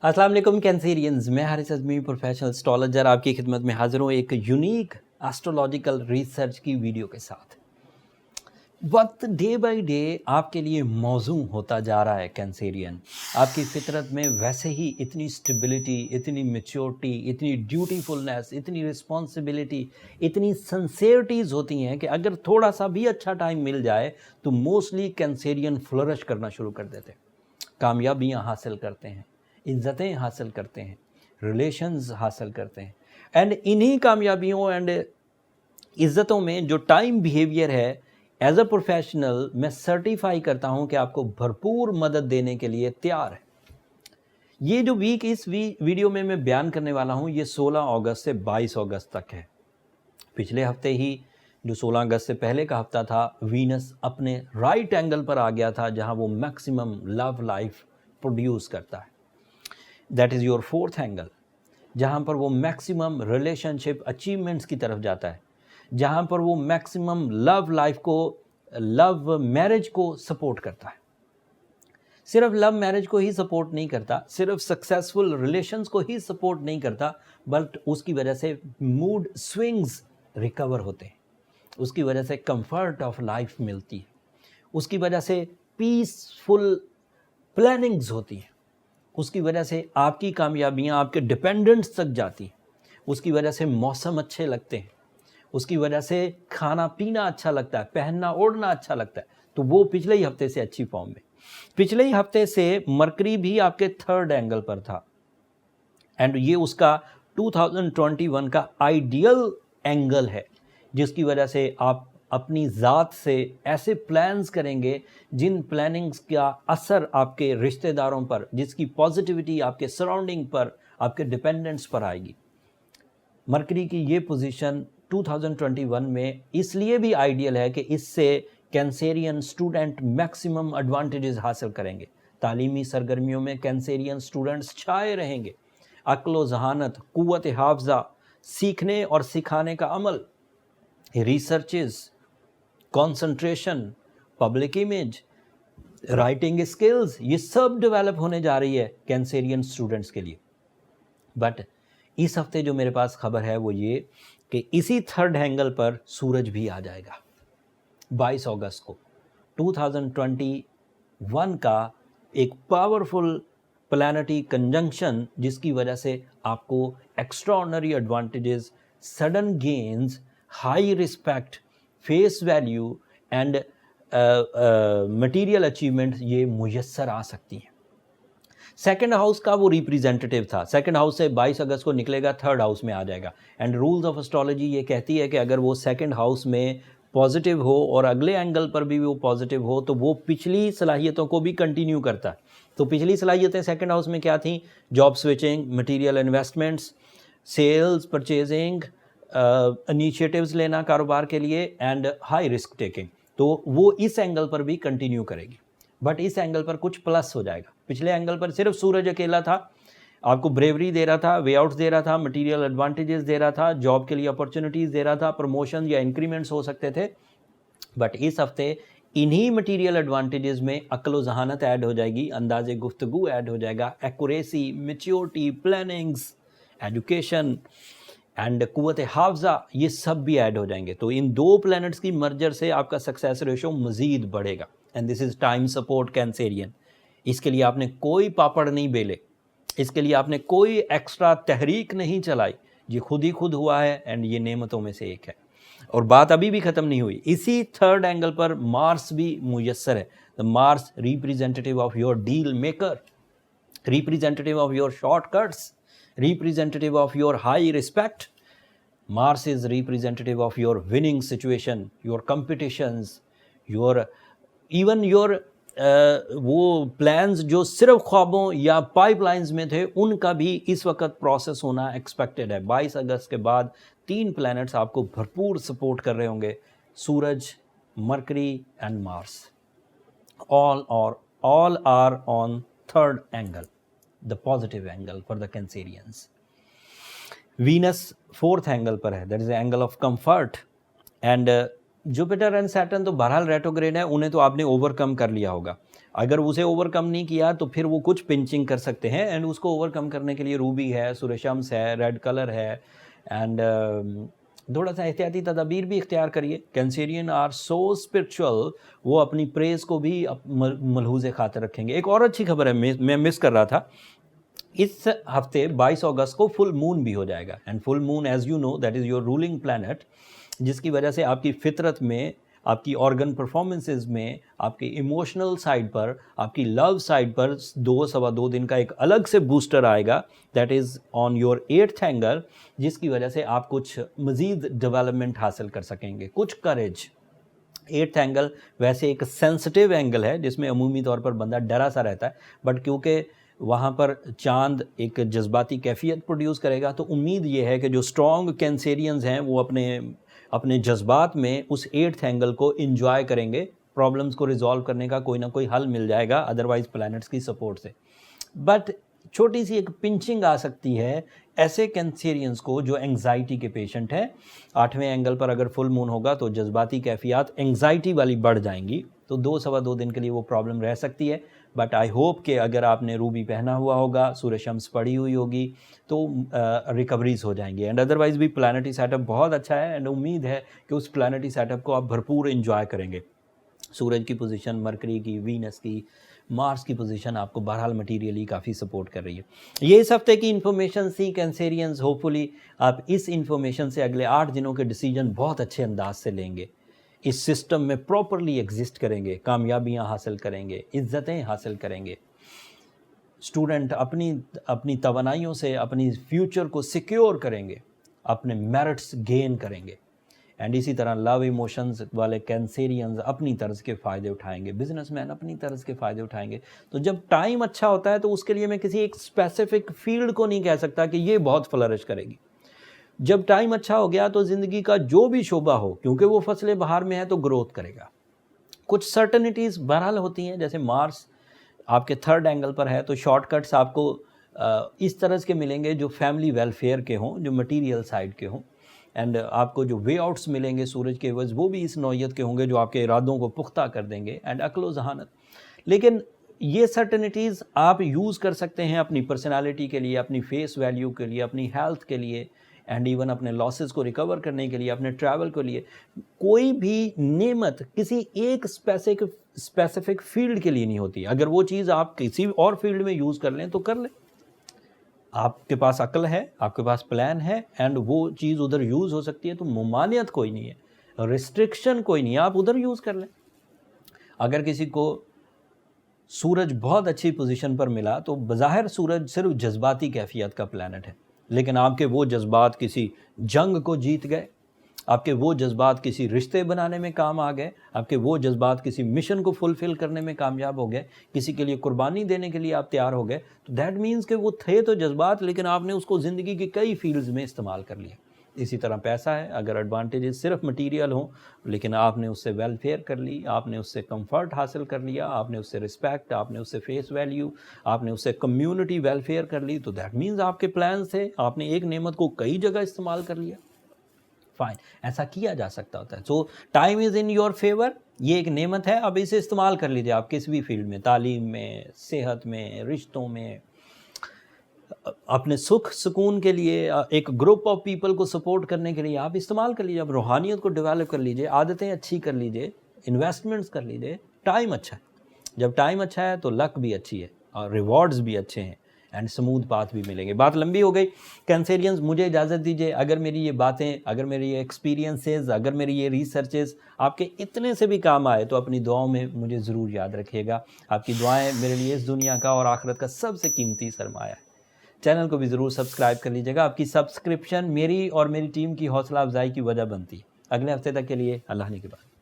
अस्सलाम वालेकुम कैंसेरियंस, मैं हारिस अज़मी प्रोफेशनल एस्ट्रोलॉजर आपकी खिदमत में हाजिर हूँ एक यूनिक एस्ट्रोलॉजिकल रिसर्च की वीडियो के साथ। वक्त डे बाय डे आपके लिए मौजूं होता जा रहा है कैंसेरियन। आपकी फितरत में वैसे ही इतनी स्टेबिलिटी, इतनी मैच्योरिटी, इतनी ड्यूटीफुलनेस, इतनी रिस्पॉन्सिबिलिटी, इतनी सिंसियरिटीज़ होती हैं कि अगर थोड़ा सा भी अच्छा टाइम मिल जाए तो मोस्टली कैंसेरियन फ्लरिश करना शुरू कर देते हैं, कामयाबियाँ हासिल करते हैं, इज़्ज़तें हासिल करते हैं, रिलेशंस हासिल करते हैं। एंड इन्हीं कामयाबियों एंड इज़्ज़तों में जो टाइम बिहेवियर है, एज अ प्रोफेशनल मैं सर्टिफाई करता हूं कि आपको भरपूर मदद देने के लिए तैयार है। ये जो वीक इस वीडियो में मैं बयान करने वाला हूं, ये 16 अगस्त से 22 अगस्त तक है। पिछले हफ्ते ही जो 16 अगस्त से पहले का हफ्ता था, वीनस अपने राइट एंगल पर आ गया था जहां वो मैक्सिमम लव लाइफ प्रोड्यूस करता है। That is your fourth angle, जहाँ पर वो मैक्सिमम रिलेशनशिप अचीवमेंट्स की तरफ जाता है, जहाँ पर वो मैक्सिमम लव लाइफ को, लव मैरिज को सपोर्ट करता है। सिर्फ लव मैरिज को ही सपोर्ट नहीं करता, सिर्फ सक्सेसफुल रिलेशंस को ही सपोर्ट नहीं करता, बट उसकी वजह से मूड स्विंग्स रिकवर होते हैं, उसकी वजह से कंफर्ट ऑफ लाइफ मिलती है, उसकी वजह से पीसफुल प्लानिंग्स होती हैं, उसकी वजह से आपकी कामयाबियाँ आपके डिपेंडेंट्स तक जाती हैं, उसकी वजह से मौसम अच्छे लगते हैं, उसकी वजह से खाना पीना अच्छा लगता है, पहनना ओढ़ना अच्छा लगता है। तो वो पिछले ही हफ्ते से अच्छी फॉर्म में, पिछले ही हफ्ते से मरकरी भी आपके थर्ड एंगल पर था एंड ये उसका 2021 का आइडियल एंगल है, जिसकी वजह से आप अपनी ज़ात से ऐसे प्लान्स करेंगे जिन प्लानिंग्स का असर आपके रिश्तेदारों पर, जिसकी पॉजिटिविटी आपके सराउंडिंग पर, आपके डिपेंडेंट्स पर आएगी। मरकरी की ये पोजीशन 2021 में इसलिए भी आइडियल है कि इससे कैंसेरियन स्टूडेंट मैक्सिमम एडवांटेजेस हासिल करेंगे। तालीमी सरगर्मियों में कैंसेरियन स्टूडेंट्स छाए रहेंगे। अक्ल व जहानत, कुव्वत हाफजा, सीखने और सिखाने का अमल, researches, concentration, public image, writing skills, ये सब डेवलप होने जा रही है कैंसेरियन स्टूडेंट्स के लिए। बट इस हफ्ते जो मेरे पास खबर है वो ये कि इसी थर्ड एंगल पर सूरज भी आ जाएगा 22 अगस्त को। 2021 का एक पावरफुल प्लैनेटरी कंजंक्शन, जिसकी वजह से आपको extraordinary advantages, sudden gains, high respect, face value and material achievement ये मुयस्सर आ सकती हैं। सेकंड हाउस का वो रिप्रेजेंटेटिव था, सेकंड हाउस से 22 अगस्त को निकलेगा, थर्ड हाउस में आ जाएगा। एंड रूल्स ऑफ एस्ट्रोलॉजी ये कहती है कि अगर वो सेकंड हाउस में पॉजिटिव हो और अगले एंगल पर भी वो पॉजिटिव हो तो वो पिछली सलाहियतों को भी कंटिन्यू करता है। तो पिछली सलाहियतें सेकंड हाउस में क्या थी? Job switching, material investments, sales, purchasing, initiatives लेना कारोबार के लिए एंड हाई रिस्क टेकिंग। तो वो इस एंगल पर भी कंटिन्यू करेगी। बट इस एंगल पर कुछ प्लस हो जाएगा। पिछले एंगल पर सिर्फ सूरज अकेला था, आपको ब्रेवरी दे रहा था, वे आउट्स दे रहा था, मटेरियल एडवांटेजेस दे रहा था, जॉब के लिए अपॉर्चुनिटीज़ दे रहा था, प्रमोशन या इंक्रीमेंट्स हो सकते थे। बट इस हफ्ते इन्हीं मटेरियल एडवांटेजेस में अक्ल व जहानत ऐड हो जाएगी, अंदाज़े गुफ्तगू ऐड हो जाएगा, accuracy, maturity, plannings, education and कुव्वत हाफजा, ये सब भी ऐड हो जाएंगे। तो इन दो प्लैनेट्स की मर्जर से आपका सक्सेस रेशो मज़ीद बढ़ेगा। And this is time support Cancerian. इसके लिए आपने कोई पापड़ नहीं बेले, इसके लिए आपने कोई एक्स्ट्रा तहरीक नहीं चलाई, ये खुद ही खुद हुआ है एंड ये नेमतों में से एक है। और बात अभी भी ख़त्म नहीं हुई। इसी थर्ड एंगल पर मार्स भी मुयस्सर है। The Mars representative of your deal maker, representative of your shortcuts, representative of your high respect. Mars is representative of your winning situation, your competitions, your even your वो plans जो सिर्फ ख्वाबों या pipelines में थे, उनका भी इस वक्त प्रोसेस होना एक्सपेक्टेड है। 22 अगस्त के बाद 3 प्लैनेट्स आपको भरपूर सपोर्ट कर रहे होंगे, सूरज, Mercury and Mars. all are on third angle, the positive angle for the Cancerians. Venus fourth angle पर है, that is the angle of comfort, and Jupiter and Saturn तो बहरहाल रेट्रोग्रेड है, उन्हें तो आपने ओवरकम कर लिया होगा। अगर उसे ओवरकम नहीं किया तो फिर वो कुछ पिंचिंग कर सकते हैं, एंड उसको ओवरकम करने के लिए रूबी है, सूर्यशम्स है, रेड कलर है, एंड थोड़ा सा एहतियाती तदाबीर भी इख्तियार करिए। कैंसेरियन आर सो स्पिरिचुअल, वो अपनी प्रेस को भी मलहूज़ खातिर रखेंगे। एक और अच्छी खबर है, मैं मिस कर रहा था, इस हफ्ते 22 अगस्त को फुल मून भी हो जाएगा, and full moon as you know that is your ruling planet, जिसकी वजह से आपकी फितरत में, आपकी ऑर्गन परफॉर्मेंसेस में, आपकी इमोशनल साइड पर, आपकी लव साइड पर 2 दिन का एक अलग से बूस्टर आएगा, that is on your 8th angle, जिसकी वजह से आप कुछ मज़ीद डेवलपमेंट हासिल कर सकेंगे, कुछ करेज। 8th एंगल वैसे एक सेंसिटिव एंगल है जिसमें अमूमी तौर पर बंदा डरा सा रहता है, बट क्योंकि वहाँ पर चांद एक जज्बाती कैफियत प्रोड्यूस करेगा, तो उम्मीद ये है कि जो स्ट्रॉन्ग कैंसेरियंस हैं वो अपने जज्बात में उस 8th एंगल को इंजॉय करेंगे, प्रॉब्लम्स को रिजॉल्व करने का कोई ना कोई हल मिल जाएगा अदरवाइज प्लैनेट्स की सपोर्ट से। बट छोटी सी एक पिंचिंग आ सकती है ऐसे कैंसेरियंस को जो एंग्जाइटी के पेशेंट हैं। 8वें एंगल पर अगर फुल मून होगा तो जज्बाती कैफियत एंग्जाइटी वाली बढ़ जाएंगी, तो 2 दिन के लिए वो प्रॉब्लम रह सकती है। बट आई होप कि अगर आपने रूबी पहना हुआ होगा, सूर्य शम्स पड़ी हुई होगी, तो रिकवरीज हो जाएंगी। एंड अदरवाइज भी प्लानिटरी सेटअप बहुत अच्छा है, एंड उम्मीद है कि उस प्लानिटरी सेटअप को आप भरपूर एंजॉय करेंगे। सूरज की पोजीशन, मरकरी की, वीनस की, मार्स की पोजीशन आपको बहरहाल मटीरियली काफ़ी सपोर्ट कर रही है। ये इस हफ्ते की इन्फॉर्मेशन सी कैंसेरियंस। होपफुली आप इस इन्फॉर्मेशन से अगले 8 दिनों के डिसीजन बहुत अच्छे अंदाज से लेंगे, इस सिस्टम में प्रॉपरली एग्जिस्ट करेंगे, कामयाबियां हासिल करेंगे, इज्जतें हासिल करेंगे। स्टूडेंट अपनी तवानाइयों से अपनी फ्यूचर को सिक्योर करेंगे, अपने मेरिट्स गेन करेंगे। एंड इसी तरह लव इमोशंस वाले कैंसेरियंस अपनी तर्ज के फ़ायदे उठाएंगे, बिजनेसमैन अपनी तर्ज के फ़ायदे उठाएंगे। तो जब टाइम अच्छा होता है तो उसके लिए मैं किसी एक स्पेसिफिक फील्ड को नहीं कह सकता कि ये बहुत फ्लरिश करेगी। जब टाइम अच्छा हो गया तो ज़िंदगी का जो भी शोबा हो, क्योंकि वो फसलें बहार में है, तो ग्रोथ करेगा। कुछ सर्टनिटीज़ बहरहाल होती हैं, जैसे मार्स आपके 3rd एंगल पर है, तो शॉर्टकट्स आपको इस तरह के मिलेंगे जो फैमिली वेलफेयर के हों, जो मटीरियल साइड के हों। एंड आपको जो वे आउट्स मिलेंगे सूरज के एवज, वो भी इस नौयत के होंगे जो आपके इरादों को पुख्ता कर देंगे, एंड अक्ल जहानत। लेकिन ये सर्टनिटीज़ आप यूज़ कर सकते हैं अपनी पर्सनालिटी के लिए, अपनी फेस वैल्यू के लिए, अपनी हेल्थ के लिए, एंड इवन अपने लॉसेस को रिकवर करने के लिए, अपने ट्रैवल के लिए। कोई भी नेमत किसी एक स्पेसिफिक फील्ड के लिए नहीं होती। अगर वो चीज़ आप किसी और फील्ड में यूज़ कर लें तो कर लें, आपके पास अक्ल है, आपके पास प्लान है, एंड वो चीज़ उधर यूज़ हो सकती है, तो मुमानियत कोई नहीं है, रिस्ट्रिक्शन कोई नहीं है, आप उधर यूज़ कर लें। अगर किसी को सूरज बहुत अच्छी पोजीशन पर मिला तो बज़ाहिर सूरज सिर्फ जज्बाती कैफियत का प्लैनेट है, लेकिन आपके वो जज्बात किसी जंग को जीत गए, आपके वो जज्बात किसी रिश्ते बनाने में काम आ गए, आपके वो जज्बात किसी मिशन को फुलफ़िल करने में कामयाब हो गए, किसी के लिए कुर्बानी देने के लिए आप तैयार हो गए, तो दैट मीन्स कि वो थे तो जज्बात, लेकिन आपने उसको ज़िंदगी की कई फील्ड्स में इस्तेमाल कर लिया। इसी तरह पैसा है, अगर एडवांटेजेस सिर्फ मटीरियल हों, लेकिन आपने उससे वेलफेयर कर ली, आपने उससे कंफर्ट हासिल कर लिया, आपने उससे रिस्पेक्ट, आपने उससे फेस वैल्यू, आपने उससे कम्युनिटी वेलफेयर कर ली, तो दैट मीन्स आपके प्लान्स थे, आपने एक नेमत को कई जगह इस्तेमाल कर लिया। फाइन, ऐसा किया जा सकता होता है। सो time is in your favour, ये एक नेमत है, अब इसे इस्तेमाल कर लीजिए आप किसी भी फील्ड में, तालीम में, सेहत में, रिश्तों में, अपने सुख सुकून के लिए, एक ग्रुप ऑफ पीपल को सपोर्ट करने के लिए आप इस्तेमाल कर लीजिए। आप रूहानियत को डेवलप कर लीजिए, आदतें अच्छी कर लीजिए, इन्वेस्टमेंट्स कर लीजिए। टाइम अच्छा है, जब टाइम अच्छा है तो लक भी अच्छी है और रिवॉर्ड्स भी अच्छे हैं, एंड स्मूथ पाथ भी मिलेंगे। बात लंबी हो गई कैंसेरियंस, मुझे इजाज़त दीजिए। अगर मेरी ये बातें, अगर मेरी ये एक्सपीरियंसेस, अगर मेरी ये रिसर्चेस आपके इतने से भी काम आए तो अपनी दुआओं में मुझे ज़रूर याद रखिएगा। आपकी दुआएं मेरे लिए इस दुनिया का और आखिरत का सबसे कीमती सरमाया है। चैनल को भी ज़रूर सब्सक्राइब कर लीजिएगा, आपकी सब्सक्रिप्शन मेरी और मेरी टीम की हौसला अफजाई की वजह बनती है। अगले हफ्ते तक के लिए अल्लाह ने के बाद।